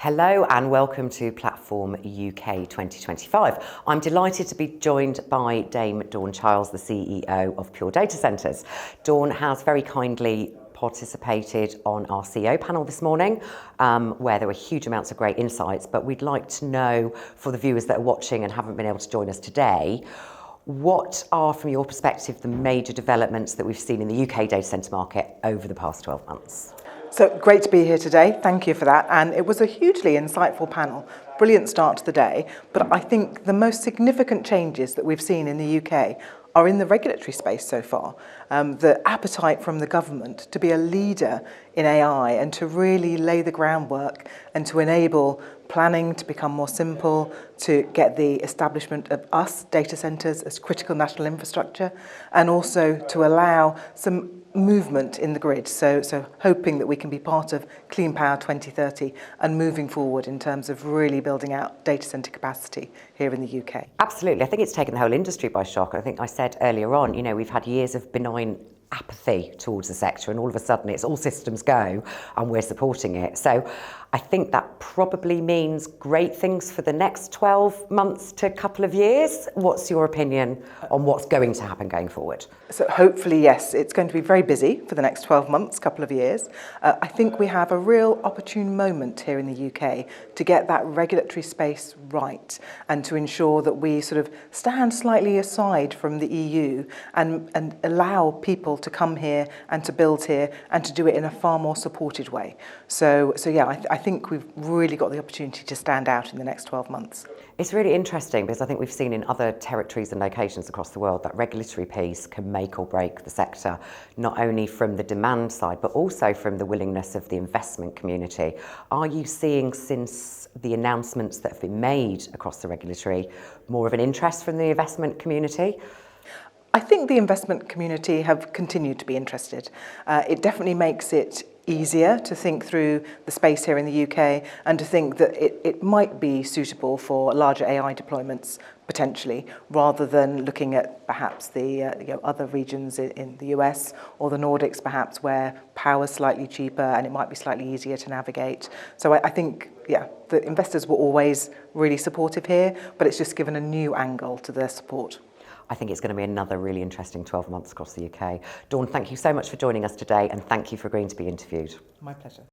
Hello and welcome to Platform UK 2025. I'm delighted to be joined by Dame Dawn Childs, the CEO of Pure Datacenters. Dawn has very kindly participated on our CEO panel this morning, where there were huge amounts of great insights, but we'd like to know, for the viewers that are watching and haven't been able to join us today, what are, from your perspective, the major developments that we've seen in the UK data centre market over the past 12 months? So great to be here today. Thank you for that. And it was a hugely insightful panel. Brilliant start to the day. But I think the most significant changes that we've seen in the UK are in the regulatory space so far. The appetite from the government to be a leader in AI and to really lay the groundwork and to enable planning to become more simple, to get the establishment of us data centres as critical national infrastructure, and also to allow some movement in the grid. So hoping that we can be part of Clean Power 2030 and moving forward in terms of really building out data centre capacity here in the UK. Absolutely. I think it's taken the whole industry by shock. I think I said earlier on, we've had years of benign apathy towards the sector, and all of a sudden it's all systems go and we're supporting it. So I think that probably means great things for the next 12 months to a couple of years. What's your opinion on what's going to happen going forward? So hopefully, yes, it's going to be very busy for the next 12 months, couple of years. I think we have a real opportune moment here in the UK to get that regulatory space right and to ensure that we sort of stand slightly aside from the EU and allow people to come here and to build here and to do it in a far more supported way. So yeah, I think we've really got the opportunity to stand out in the next 12 months. It's really interesting because I think we've seen in other territories and locations across the world that regulatory piece can make or break the sector, not only from the demand side, but also from the willingness of the investment community. Are you seeing, since the announcements that have been made across the regulatory, more of an interest from the investment community? I think the investment community have continued to be interested. It definitely makes it easier to think through the space here in the UK and to think that it might be suitable for larger AI deployments potentially, rather than looking at perhaps the other regions in the US or the Nordics perhaps, where power's slightly cheaper and it might be slightly easier to navigate. So I think, the investors were always really supportive here, but it's just given a new angle to their support. I think it's going to be another really interesting 12 months across the UK. Dawn, thank you so much for joining us today, and thank you for agreeing to be interviewed. My pleasure.